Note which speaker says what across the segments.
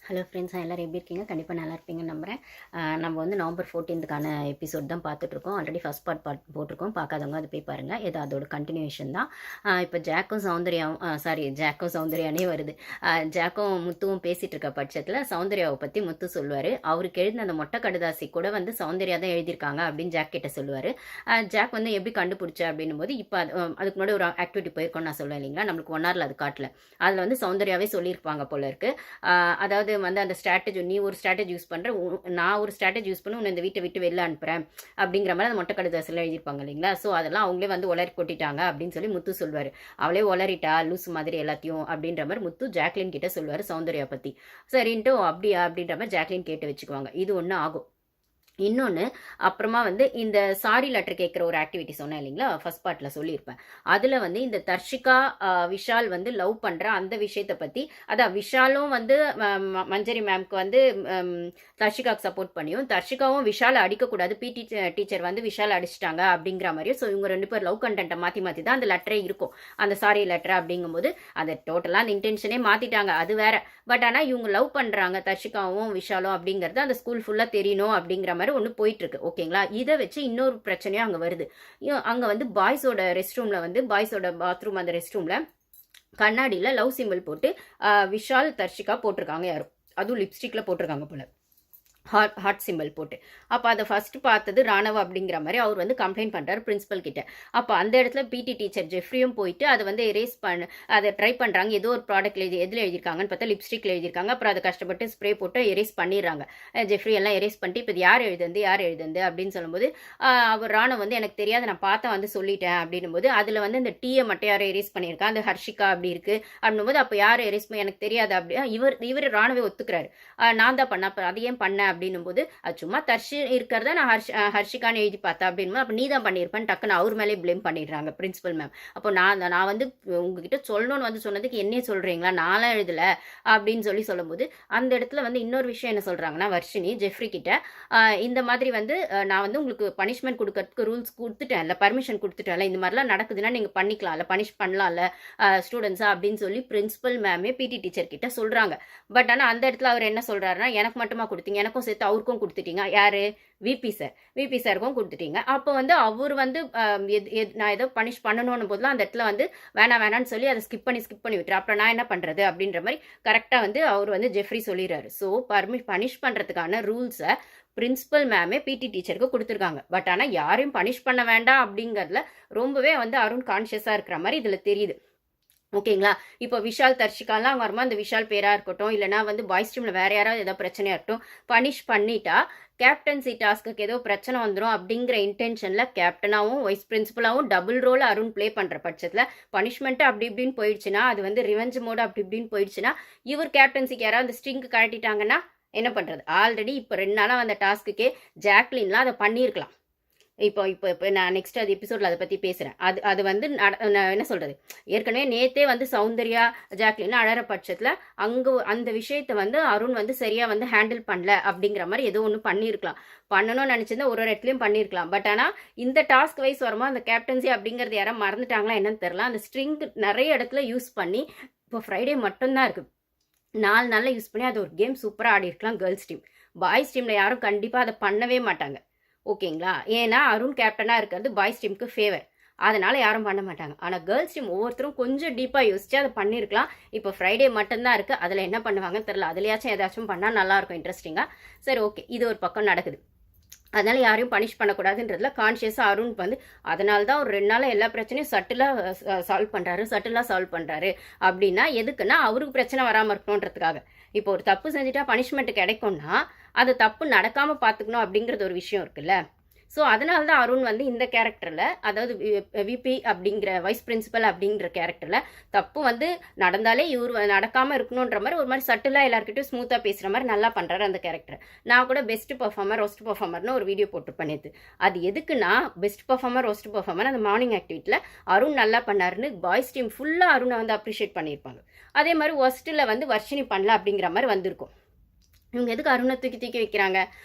Speaker 1: Hello friends, எல்லோரும் எப்படி இருக்கீங்க? கண்டிப்பாக நல்லா இருப்பீங்கன்னு நம்புகிறேன். நம்ம வந்து நவம்பர் 14க்கான எபிசோட் தான் பார்த்துட்ருக்கோம். ஆல்ரெடி ஃபஸ்ட் பார்ட் போட்டிருக்கோம். பார்க்காதவங்க அது போய் பாருங்கள். இது அதோட கண்டினியூஷன் தான். இப்போ ஜாக்கும் சௌந்தர்யானே வருது. ஜாக்கும் முத்துவும் பேசிகிட்டு இருக்க பட்சத்தில் சௌந்தர்யாவை பற்றி முத்து சொல்லுவார். அவருக்கு எழுதின அந்த மொட்டை கடுதாசி கூட வந்து சௌந்தர்யா தான் எழுதியிருக்காங்க அப்படின்னு ஜாக் கிட்ட சொல்லுவார். ஜாக் வந்து எப்படி கண்டுபிடிச்ச அப்படின்னும் போது இப்போ அதுக்கு முன்னாடி ஒரு ஆக்டிவிட்டி போயிருக்கோன்னு நான் சொல்லுவேன் இல்லைங்களா, நம்மளுக்கு 1 hourல அது காட்டல. அதில் வந்து சௌந்தர்யாவே சொல்லியிருப்பாங்க போல இருக்குது. அதாவது வந்து அந்த ஸ்ட்ராட்டஜி, நீ ஒரு ஸ்ட்ராட்டஜி யூஸ் பண்ணுற, நான் ஒரு ஸ்ட்ராட்டஜி யூஸ் பண்ணி உன்னை இந்த வீட்டை விட்டு வெளில அனுப்புகிறேன் அப்படிங்கிற மாதிரி அந்த மொட்டை கடுதாசில் எழுதியிருப்பாங்க இல்லைங்களா. ஸோ அதெல்லாம் அவங்களே வந்து உளறி கொட்டிட்டாங்க அப்படின்னு சொல்லி முத்து சொல்வார். அவளே உளறிட்டா லூஸ் மாதிரி எல்லாத்தையும் அப்படின்ற மாதிரி முத்து ஜாக்லின் கிட்ட சொல்லுவார் சௌந்தர்யா பற்றி. சரின்ட்டு அப்படியா அப்படின்ற மாதிரி ஜாக்லின் கேட்டு வச்சுக்குவாங்க. இது ஒன்று ஆகும். இன்னொன்று அப்புறமா வந்து இந்த சாரி லெட்டர் கேட்குற ஒரு ஆக்டிவிட்டி சொன்னேன் இல்லைங்களா, ஃபர்ஸ்ட் பார்ட்டில் சொல்லியிருப்பேன். அதில் வந்து இந்த தர்ஷிகா விஷால் வந்து லவ் பண்ணுற அந்த விஷயத்தை பற்றி, அதான் விஷாலும் வந்து மஞ்சரி மேம்க்கு வந்து தர்ஷிகாவுக்கு சப்போர்ட் பண்ணியும், தர்ஷிகாவும் விஷாலை அடிக்கக்கூடாது, பிடி டீச்சர் வந்து விஷால் அடிச்சிட்டாங்க அப்படிங்கிற மாதிரியும். ஸோ இவங்க 2 பேர் லவ் கண்டென்ட்டை மாற்றி தான் அந்த லெட்டரே இருக்கும், அந்த சாரி லெட்டர் அப்படிங்கும்போது அதை டோட்டலாக அந்த இன்டென்ஷனே மாற்றிட்டாங்க, அது வேற. பட் ஆனால் இவங்க லவ் பண்ணுறாங்க தர்ஷிகாவும் விஷாலும் அப்படிங்கிறது அந்த ஸ்கூல் ஃபுல்லாக தெரியணும் அப்படிங்கிற மாதிரி ஒன்று போயிட்டு இருக்கு. ஓகேங்களா. இதை வச்சு இன்னொரு பிரச்சனையும் அங்கே வருது. அங்கே வந்து பாய்ஸோட ரெஸ்ட் ரூமில் வந்து பாய்ஸோட பாத்ரூம் அந்த ரெஸ்ட் ரூமில் கண்ணாடியில் லவ் சிம்பிள் போட்டு விஷால் தர்ஷிகா போட்டிருக்காங்க. யாரும் அதுவும் லிப்ஸ்டிக்கில் போட்டிருக்காங்க போல, ஹார்ட் சிம்பிள் போட்டு. அப்போ அதை ஃபஸ்ட்டு பார்த்தது ராணவ் அப்படிங்கிற மாதிரி அவர் வந்து கம்ப்ளைண்ட் பண்ணுறாரு பிரின்ஸிபல் கிட்ட. அப்போ அந்த இடத்துல பிடி டீச்சர் ஜெஃப்ரியும் போயிட்டு அதை வந்து அதை ட்ரை பண்ணுறாங்க. ஏதோ ஒரு ப்ராடக்ட் எதில் எழுதியிருக்காங்கன்னு பார்த்தா லிப்ஸ்டிக்கில் எழுதியிருக்காங்க. அப்புறம் அதை கஷ்டப்பட்டு ஸ்ப்ரே போட்டு எரேஸ் பண்ணிடுறாங்க. ஜெஃப்ரி எல்லாம் எரேஸ் பண்ணிட்டு இப்போ யார் எழுதுந்து அப்படின்னு சொல்லும்போது அவர் ராணவ் வந்து எனக்கு தெரியாது, நான் பார்த்தா வந்து சொல்லிட்டேன் அப்படின்னும் போது அதில் வந்து இந்த டீயை மட்டும் யாரும் எரேஸ் பண்ணியிருக்கா, அந்த ஹர்ஷிகா அப்படி இருக்குது அப்படின்னும் போது அப்போ யார் எரேஸ் பண்ணி எனக்கு தெரியாது அப்படி இவர் ராணவே ஒத்துக்கிறாரு. நான் தான் பண்ண, அப்போ அதை ஏன் பண்ணேன் அப்படின்னும் போது அது சும்மா தர்ஷி இருக்கிறத நான் ஹர்ஷிகான்னு எழுதி பார்த்தேன் அப்படின்னு. அப்போ நீ தான் பண்ணியிருப்பேன்னு டக்குன்னு அவர் மேலே பிளேம் பண்ணிடுறாங்க பிரின்சிபல் மேம். அப்போ நான் வந்து உங்ககிட்ட சொல்லணும்னு வந்து சொன்னதுக்கு என்னையே சொல்கிறீங்களா, நான்லாம் எழுதலை அப்படின்னு சொல்லும்போது அந்த இடத்துல வந்து இன்னொரு விஷயம் என்ன சொல்கிறாங்கன்னா, வர்ஷினி ஜெஃப்ரி கிட்ட இந்த மாதிரி வந்து நான் வந்து உங்களுக்கு பனிஷ்மெண்ட் கொடுக்கறதுக்கு ரூல்ஸ் கொடுத்துட்டேன்ல, பர்மிஷன் கொடுத்துட்டேன்ல, இந்த மாதிரிலாம் நடக்குதுன்னா நீங்கள் பண்ணிக்கலாம்ல, பனிஷ் பண்ணலாம்ல ஸ்டூடெண்ட்ஸா அப்படின்னு சொல்லி பிரின்சிபல் மேமே பிடி டீச்சர் கிட்ட சொல்கிறாங்க. பட் ஆனால் அந்த இடத்துல அவர் என்ன சொல்கிறாருன்னா, எனக்கு மட்டுமா கொடுத்தீங்க, எனக்கும் சேர்த்து அவருக்கும் கொடுத்துட்டீங்க. யாரு? விபி சாருக்கும் கொடுத்துட்டீங்க. அப்போ வந்து அவர் வந்து நான் ஏதோ பனிஷ் பண்ணணும்னு போதுலாம் அந்த இடத்துல வந்து வேணான்னு சொல்லி அதை ஸ்கிப் பண்ணி விட்டுரு. அப்புறம் நான் என்ன பண்ணுறது அப்படின்ற மாதிரி கரெக்டாக வந்து அவர் வந்து ஜெஃப்ரி சொல்லிடுறாரு. ஸோ பனிஷ் பண்ணுறதுக்கான ரூல்ஸை பிரின்சிபல் மேமே பிடி டீச்சருக்கு கொடுத்துருக்காங்க. பட் ஆனால் யாரையும் பனிஷ் பண்ண வேண்டாம் அப்படிங்கிறதுல ரொம்பவே வந்து அருண் கான்ஷியஸாக இருக்கிற மாதிரி இதில் தெரியுது. ஓகேங்களா. இப்போ விஷால் தர்ஷிகாலாம் அவங்க வருமா, அந்த விஷால் பேராக இருக்கட்டும், இல்லைனா வந்து பாய்ஸ் டீமில் வேறு யாராவது ஏதோ பிரச்சனையாக இருக்கட்டும், பனிஷ் பண்ணிட்டா கேப்டன்சி டாஸ்க்கு ஏதோ பிரச்சனை வந்துடும் அப்படிங்கிற இன்டென்ஷனில் கேப்டனாகவும் வைஸ் பிரின்சிபலாகவும் டபுள் ரோல் அருண் ப்ளே பண்ணுற பட்சத்தில் பனிஷ்மெண்ட்டு அப்படி இப்படின்னு போயிடுச்சுன்னா, அது வந்து ரிவெஞ்ச் மோடு அப்படி இப்படின்னு போயிடுச்சுன்னா, இவர் கேப்டன்சிக்கு யாராவது அந்த ஸ்ட்ரிங்கு கழட்டிட்டாங்கன்னா என்ன பண்ணுறது? ஆல்ரெடி இப்போ 2 நாளாக வந்த டாஸ்க்குக்கே ஜாக்லின்லாம் அதை பண்ணியிருக்கலாம். இப்போ நான் நெக்ஸ்ட் அது எபிசோடில் அதை பற்றி பேசுகிறேன். அது வந்து என்ன சொல்கிறது, ஏற்கனவே நேற்றே வந்து சௌந்தர்யா ஜாக்லின் அழற பட்சத்தில் அங்கே அந்த விஷயத்தை வந்து அருண் வந்து சரியாக வந்து ஹேண்டில் பண்ணல அப்படிங்கிற மாதிரி ஏதோ ஒன்று பண்ணியிருக்கலாம். பண்ணணும்னு நினச்சிருந்தா ஒரு இடத்துலையும் பண்ணியிருக்கலாம். பட் ஆனால் இந்த டாஸ்க் வைஸ் வரும்போது அந்த கேப்டன்சி அப்படிங்கிறது யாரும் மறந்துட்டாங்களா என்னன்னு தெரில. அந்த ஸ்ட்ரிங் நிறைய இடத்துல யூஸ் பண்ணி இப்போ ஃப்ரைடே மட்டும்தான் இருக்குது, 4 நாளில் யூஸ் பண்ணி அது ஒரு கேம் சூப்பராக ஆடி இருக்கலாம் கேர்ள்ஸ் டீம். பாய்ஸ் டீமில் யாரும் கண்டிப்பாக அதை பண்ணவே மாட்டாங்க. ஓகேங்களா. ஏன்னா அருண் கேப்டனாக இருக்கிறது பாய்ஸ் டீமுக்கு ஃபேவர், அதனால் யாரும் பண்ண மாட்டாங்க. ஆனால் கேர்ள்ஸ் டீம் ஒவ்வொருத்தரும் கொஞ்சம் டீப்பாக யோசிச்சு அதை பண்ணியிருக்கலாம். இப்போ ஃப்ரைடே மட்டும்தான் இருக்குது, அதில் என்ன பண்ணுவாங்கன்னு தெரில. அதுலையாச்சும் ஏதாச்சும் பண்ணால் நல்லாயிருக்கும் இன்ட்ரெஸ்டிங்காக. சரி, ஓகே, இது ஒரு பக்கம் நடக்குது. அதனால் யாரையும் பனிஷ் பண்ணக்கூடாதுன்றதுல கான்ஷியஸாக அருண் வந்து அதனால தான் ஒரு 2 நாளாக எல்லா பிரச்சனையும் சட்டிலாக சால்வ் பண்ணுறாரு அப்படின்னா எதுக்குன்னா அவருக்கு பிரச்சனை வராமல் இருக்கணுன்றதுக்காக. இப்போ ஒரு தப்பு செஞ்சுட்டா பனிஷ்மெண்ட் கிடைக்கும்னா அது தப்பு நடக்காமல் பார்த்துக்கணும் அப்படிங்கிறது ஒரு விஷயம் இருக்குல்ல. ஸோ அதனால தான் அருண் வந்து இந்த கேரக்டரில், அதாவது விபி அப்படிங்கிற வைஸ் பிரின்சிபல் அப்படிங்கிற கேரக்டரில் தப்பு வந்து நடந்தாலே இவர் நடக்காமல் இருக்கணுன்ற மாதிரி ஒரு மாதிரி சட்டிலாக எல்லாருக்கிட்டையும் ஸ்மூத்தாக பேசுகிற மாதிரி நல்லா பண்ணுறாரு அந்த கேரக்டர். நான் கூட பெஸ்ட் பர்ஃபார்மர் ஒஸ்ட் பர்ஃபார்மர்னு ஒரு வீடியோ போட்டிருப்பேன் நேற்று. அது எதுக்குன்னா பெஸ்ட் பர்ஃபார்மர் ஒஸ்ட் பர்ஃபார்மர் அந்த மார்னிங் ஆக்டிவிட்டியில் அருண் நல்லா பண்ணாருன்னு பாய்ஸ் டீம் ஃபுல்லாக அருணை வந்து அப்ரிஷியேட் பண்ணியிருப்பாங்க. அதே மாதிரி ஒஸ்ட்டில் வந்து வர்ஷினி பண்ணல அப்படிங்கிற மாதிரி வந்திருக்கும். இவங்க எதுக்கு அருணை தூக்கி தூக்கி வைக்கிறாங்க?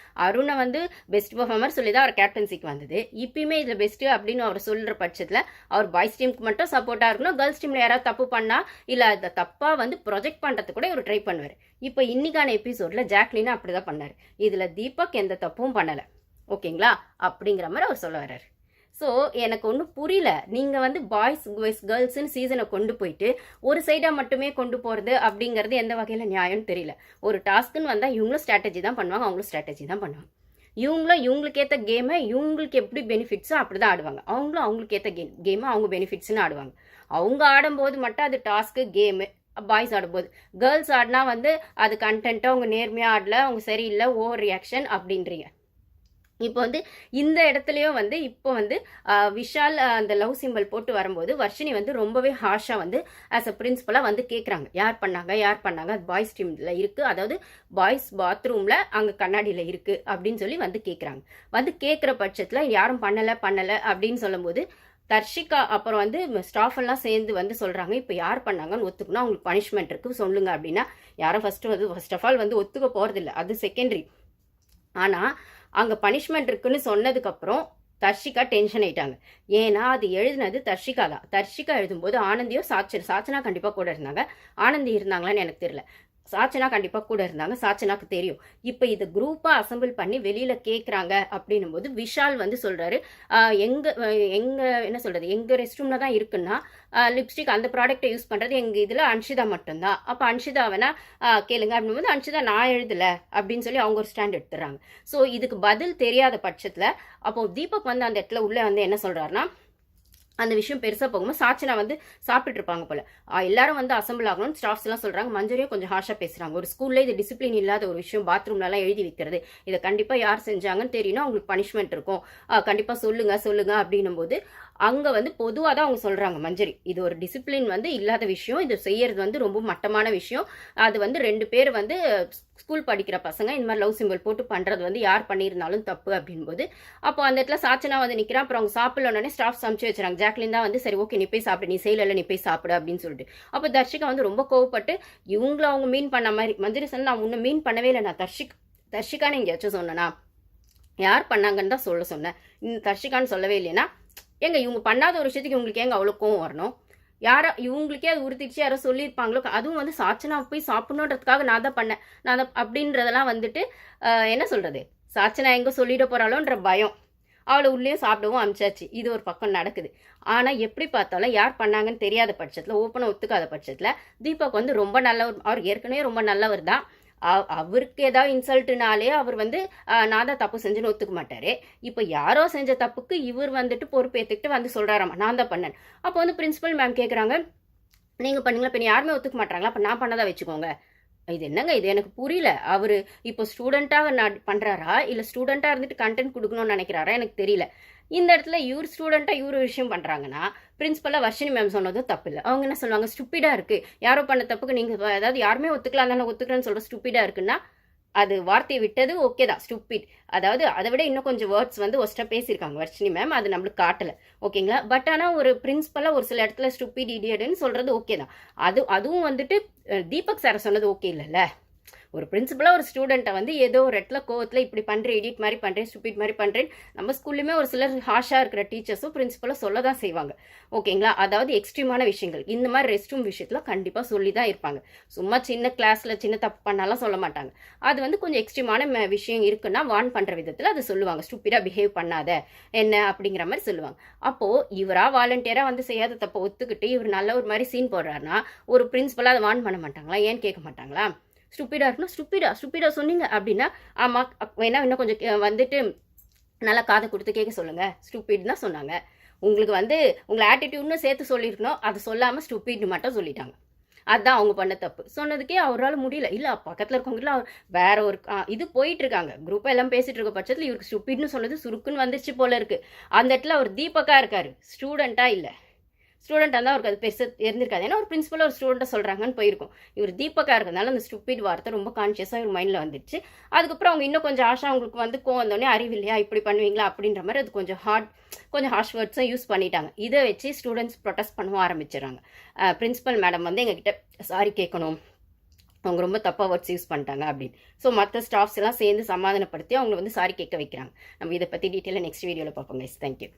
Speaker 1: அருணை வந்து பெஸ்ட் பர்ஃபார்மர் சொல்லி தான் அவர் கேப்டன்சிக்கு வந்தது. இப்பயுமே இதில் பெஸ்ட்டு அப்படின்னு அவர் சொல்கிற பட்சத்தில் அவர் பாய்ஸ் டீமுக்கு மட்டும் சப்போர்ட்டாக இருக்கணும். கேர்ள்ஸ் டீமில் யாராவது தப்பு பண்ணால் இல்லை அதை தப்பாக வந்து ப்ரொஜெக்ட் பண்ணுறது கூட இவர் ட்ரை பண்ணுவார். இப்போ இன்னைக்கான எபிசோடில் ஜாக்லினா அப்படி தான் பண்ணார். இதில் தீபக் எந்த தப்பும் பண்ணலை. ஓகேங்களா? அப்படிங்கிற மாதிரி அவர் சொல்ல வர்றாரு. ஸோ எனக்கு ஒன்றும் புரியல. நீங்கள் வந்து பாய்ஸ் கேர்ள்ஸ்ன்னு சீசனை கொண்டு போயிட்டு ஒரு சைடாக மட்டுமே கொண்டு போகிறது அப்படிங்கிறது எந்த வகையில் நியாயம்னு தெரியல. ஒரு டாஸ்க்குன்னு வந்தால் இவங்களும் ஸ்ட்ராட்டஜி தான் பண்ணுவாங்க, அவங்களும் ஸ்ட்ராட்டஜி தான் பண்ணுவாங்க. இவங்களும் இவங்களுக்கு ஏற்ற கேமை இவங்களுக்கு எப்படி பெனிஃபிட்ஸோ அப்படி தான் ஆடுவாங்க. அவங்களும் அவங்களுக்கு ஏற்ற கேமை அவங்க பெனிஃபிட்ஸ்னு ஆடுவாங்க. அவங்க ஆடும்போது மட்டும் அது டாஸ்க்கு கேமு. பாய்ஸ் ஆடும்போது, கேர்ள்ஸ் ஆடினா வந்து அது கண்டென்ட்டோ அவங்க நேர்மையாக ஆடல, அவங்க சரியில்லை, ஓவர் ரியாக்ஷன் அப்படின்றீங்க. இப்போ வந்து இந்த இடத்துலையும் வந்து இப்போ வந்து விஷால் அந்த லவ் சிம்பிள் போட்டு வரும்போது வர்ஷினி வந்து ரொம்பவே ஹார்ஷாக வந்து ஆஸ் அ பிரின்சிபலாக வந்து கேட்குறாங்க, யார் பண்ணாங்க, அது பாய்ஸ் டீமில் இருக்குது, அதாவது பாய்ஸ் பாத்ரூமில் அங்கே கண்ணாடியில் இருக்குது அப்படின்னு சொல்லி வந்து கேட்குறாங்க. வந்து கேட்குற பட்சத்தில் யாரும் பண்ணலை அப்படின்னு சொல்லும்போது தர்ஷிகா அப்புறம் வந்து ஸ்டாஃப் எல்லாம் சேர்ந்து வந்து சொல்கிறாங்க, இப்போ யார் பண்ணாங்கன்னு ஒத்துக்கணும், அவங்களுக்கு பனிஷ்மெண்ட் இருக்குது சொல்லுங்க அப்படின்னா யாரும் ஃபர்ஸ்ட் ஆஃப் ஆல் வந்து ஒத்துக்க போகிறதில்ல, அது செகண்டரி. ஆனால் அங்கே பனிஷ்மெண்ட் இருக்குன்னு சொன்னதுக்கப்புறம் தர்ஷிகா டென்ஷன் ஆயிட்டாங்க. ஏன்னா அது எழுதினது தர்ஷிகா தான். தர்ஷிகா எழுதும்போது ஆனந்தியோ சாச்சனா கண்டிப்பாக கூட இருந்தாங்க. ஆனந்தி இருந்தாங்களான்னு எனக்கு தெரியல. சாச்சனா கண்டிப்பாக கூட இருந்தாங்க, சாச்சனாக்கு தெரியும். இப்போ இதை குரூப்பாக அசம்பிள் பண்ணி வெளியில் கேட்குறாங்க அப்படின்னும் போது விஷால் வந்து சொல்கிறாரு, என்ன சொல்கிறது, எங்கள் ரெஸ்ட் ரூமில் தான் இருக்குன்னா லிப்ஸ்டிக் அந்த ப்ராடக்ட்டை யூஸ் பண்ணுறது எங்கள் இதில் அன்ஷிதா மட்டும்தான். அப்போ அன்ஷிதா வேணா கேளுங்க அப்படின்போது அன்ஷிதா நான் எழுதலை அப்படின்னு சொல்லி அவங்க ஒரு ஸ்டாண்ட் எடுத்துடுறாங்க. ஸோ இதுக்கு பதில் தெரியாத பட்சத்தில் அப்போது தீபக் வந்து அந்த இடத்துல உள்ளே வந்து என்ன சொல்கிறாருன்னா, அந்த விஷயம் பெருசாக போகும்போது சாச்சனா வந்து சாப்பிட்டு இருப்பாங்க போல, எல்லாரும் வந்து அசம்பிள் ஆகணும்னு ஸ்டாஃப்ஸ் எல்லாம் சொல்கிறாங்க. மஞ்சரியும் கொஞ்சம் ஹார்ஷாக பேசுகிறாங்க. ஒரு ஸ்கூலில் இது டிசிப்ளின் இல்லாத ஒரு விஷயம், பாத்ரூம்லலாம் எழுதி வைக்கிறது, இதை கண்டிப்பாக யார் செஞ்சாங்கன்னு தெரியணும், அவங்களுக்கு பனிஷ்மெண்ட் இருக்கும், கண்டிப்பாக சொல்லுங்க அப்படின்னும் போது அங்கே வந்து பொதுவாக தான் அவங்க சொல்கிறாங்க மஞ்சரி, இது ஒரு டிசிப்ளின் வந்து இல்லாத விஷயம், இது செய்யறது வந்து ரொம்ப மட்டமான விஷயம், அது வந்து 2 பேர் வந்து ஸ்கூல் படிக்கிற பசங்க இந்த மாதிரி லவ் சிம்பிள் போட்டு பண்ணுறது வந்து யார் பண்ணியிருந்தாலும் தப்பு அப்படின்போது அப்போ அந்த இடத்துல சாச்சனா வந்து நிற்கிறான். அப்புறம் அவங்க சாப்பிடலோடனே ஸ்டாஃப் சமைச்சு வச்சுறாங்க. ஜாக்லின் தான் வந்து சரி ஓகே நீ போய் சாப்பிடு, நீ செய்யல நீ போய் சாப்பிடு அப்படின்னு சொல்லிட்டு அப்போ தர்ஷிகா வந்து ரொம்ப கோவப்பட்டு இவங்கள அவங்க மீன் பண்ண மாதிரி மஞ்சரி சொன்ன, நான் உன்னை மீன் பண்ணவே இல்லை, நான் தர்ஷிகான்னு எங்கேயாச்சும் சொன்னேன்னா யார் பண்ணாங்கன்னு தான் சொல்ல சொன்னேன், தர்ஷிகான்னு சொல்லவே இல்லைன்னா ஏங்க இவங்க பண்ணாத ஒரு விஷயத்துக்கு இவங்களுக்கு ஏங்க அவ்வளோ கோவம் வரணும், யாரோ இவங்களுக்கே அது உறுத்திடுச்சு யாரோ சொல்லியிருப்பாங்களோ, அதுவும் வந்து சாச்சனா போய் சாப்பிடணுன்றதுக்காக நான் தான் பண்ணேன் நான் தான் அப்படின்றதெல்லாம் வந்துட்டு என்ன சொல்கிறது, சாச்சனா எங்கே சொல்லிட போகிறாளோன்ற பயம், அவளை உள்ளே சாப்பிடவும் அமிச்சாச்சு. இது ஒரு பக்கம் நடக்குது. ஆனால் எப்படி பார்த்தாலும் யார் பண்ணாங்கன்னு தெரியாத பட்சத்தில், ஓப்பனாக ஒத்துக்காத பட்சத்தில் தீபக் வந்து ரொம்ப நல்லவர், அவர் ஏற்கனவே ரொம்ப நல்லவர் தான், அவருக்கு ஏதாவது இன்சல்ட்டுனாலே அவர் வந்து நான் தான் தப்பு செஞ்சுன்னு ஒத்துக்க மாட்டாரு. இப்போ யாரோ செஞ்ச தப்புக்கு இவர் வந்துட்டு பொறுப்பேற்றுக்கிட்டு வந்து சொல்கிறாராமா நான் தான் பண்ணேன். அப்போ வந்து பிரின்சிபல் மேம் கேட்குறாங்க, நீங்கள் பண்ணீங்களா, இப்போ யாருமே ஒத்துக்க மாட்டாங்களா, அப்போ நான் பண்ணதான் வச்சுக்கோங்க. இது என்னங்க, இது எனக்கு புரியல. அவர் இப்போ ஸ்டூடெண்ட்டாக நான் பண்ணுறாரா இல்லை ஸ்டூடெண்ட்டாக இருந்துட்டு கண்டென்ட் கொடுக்கணும்னு நினைக்கிறாரா எனக்கு தெரியல. இந்த இடத்துல இவர் ஸ்டூடெண்ட்டாக இவர் விஷயம் பண்ணுறாங்கன்னா பிரின்சிபலாக வர்ஷினி மேம் சொன்னதும் தப்பு இல்லை. அவங்க என்ன சொல்லுவாங்க, ஸ்டூப்பிடாக இருக்குது, யாரோ பண்ண தப்புக்கு நீங்கள் அதாவது யாருமே ஒத்துக்கலாம் தானே ஒத்துக்கிறேன்னு சொல்கிற ஸ்டூப்பிடாக இருக்குன்னா அது வார்த்தையை விட்டது ஓகே தான், ஸ்டூப்பிட். அதாவது அதை விட இன்னும் கொஞ்சம் வேர்ட்ஸ் வந்து ஒஸ்ட்டாக பேசியிருக்காங்க வர்ஷினி மேம், அது நம்மளுக்கு காட்டலை ஓகேங்களா. பட் ஆனால் ஒரு பிரின்சிபலாக ஒரு சில இடத்துல ஸ்டூப்பிட் இடியட்னு சொல்கிறது ஓகே தான். அதுவும் வந்துட்டு தீபக் சாரை சொன்னது ஓகே இல்லைல்ல. ஒரு பிரின்சிபலாக ஒரு ஸ்டூடெண்ட்டை வந்து ஏதோ ஒரு இடத்துல கோவத்தில் இப்படி பண்ணுறேன், எடிட் மாதிரி பண்ணுறேன், ஸ்டூபிட் மாதிரி பண்ணுறேன், நம்ம ஸ்கூல்லையுமே ஒரு சிலர் ஹாஷாக இருக்கிற டீச்சர்ஸும் பிரின்சிபலாக சொல்ல தான் செய்வாங்க ஓகேங்களா. அதாவது எக்ஸ்ட்ரீமான விஷயங்கள் இந்த மாதிரி ரெஸ்ட் ரூம் விஷயத்தில் கண்டிப்பாக சொல்லி தான் இருப்பாங்க. சும்மா சின்ன கிளாஸில் சின்ன தப்பு பண்ணாலும் சொல்ல மாட்டாங்க. அது வந்து கொஞ்சம் எக்ஸ்ட்ரீமான விஷயம் இருக்குன்னா வார்ன் பண்ணுற விதத்தில் அது சொல்லுவாங்க, ஸ்டூப்பிடாக பிஹேவ் பண்ணாத என்ன அப்படிங்கிற மாதிரி சொல்லுவாங்க. அப்போது இவராக வாலண்டியராக வந்து செய்யாத தப்பை ஒத்துக்கிட்டு இவர் நல்ல ஒரு மாதிரி சீன் போடுறாருன்னா ஒரு பிரின்சிபலாக அதை வார்ன் பண்ண மாட்டாங்களா, ஏன்னு கேட்க மாட்டாங்களா. ஸ்டூப்பிடாக இருக்கணும், ஸ்டூப்பிடாக சொன்னீங்க அப்படின்னா ஆமாம் வேணா இன்னும் கொஞ்சம் வந்துட்டு நல்லா காதை கொடுத்து கேட்க சொல்லுங்கள், ஸ்டூப்பிட் தான் சொன்னாங்க, உங்களுக்கு வந்து உங்களை ஆட்டிடியூட்னு சேர்த்து சொல்லியிருக்கணும், அதை சொல்லாமல் ஸ்டூப்பிட்னு மட்டும் சொல்லிட்டாங்க. அதுதான் அவங்க பண்ண தப்பு. சொன்னதுக்கே அவரால் முடியல. இல்லை பக்கத்தில் இருக்கவங்களாம் அவர் வேற ஒரு இது போயிட்டு இருக்காங்க, குரூப்பாக எல்லாம் பேசிட்டு இருக்க பட்சத்தில் இவருக்கு ஸ்டூப்பிட்னு சொன்னது சுருக்குன்னு வந்துருச்சு போல இருக்கு. அந்த இடத்துல அவர் தீபக்காக இருக்காரு, ஸ்டூடெண்ட்டாக இல்லை. ஸ்டூடெண்ட் இருந்தால் அவருக்கு அது பெருசாக இருந்திருக்காது, ஏன்னா ஒரு பிரின்சிபலாக ஒரு ஸ்டூடெண்ட்டை சொல்கிறாங்கன்னு போயிருக்கும். இவர் தீபக்காக இருக்கிறதுனால அந்த ஸ்டூப்பிட் வார்த்தை ரொம்ப கான்ஷியஸாக இவர் மைண்டில் வந்துடுச்சு. அதுக்கப்புறம் அவங்க இன்னும் கொஞ்சம் ஆஷா அவங்களுக்கு வந்து வந்தோடனே அறிவில்லையா இப்படி பண்ணுவீங்களா அப்படின்ற மாதிரி அது கொஞ்சம் ஹார்ஷ் வேர்ட்ஸும் யூஸ் பண்ணிட்டாங்க. இதை வச்சு ஸ்டூடெண்ட்ஸ் ப்ரொடெஸ்ட் பண்ணவும் ஆரம்பிச்சிடறாங்க. பிரின்சிபல் மேடம் வந்து எங்ககிட்ட சாரி கேட்கணும், அவங்க ரொம்ப தப்பாக வேர்ட்ஸ் யூஸ் பண்ணிட்டாங்க அப்படின்னு. ஸோ மற்ற ஸ்டாஃப்ஸ் எல்லாம் சேர்ந்து சமாதானப்படுத்தி அவங்கள வந்து சாரி கேட்க வைக்கிறாங்க. நம்ம இதை பற்றி டீட்டெயிலாக நெக்ஸ்ட் வீடியோவில் பார்ப்போம் கைஸ். தேங்க்யூ.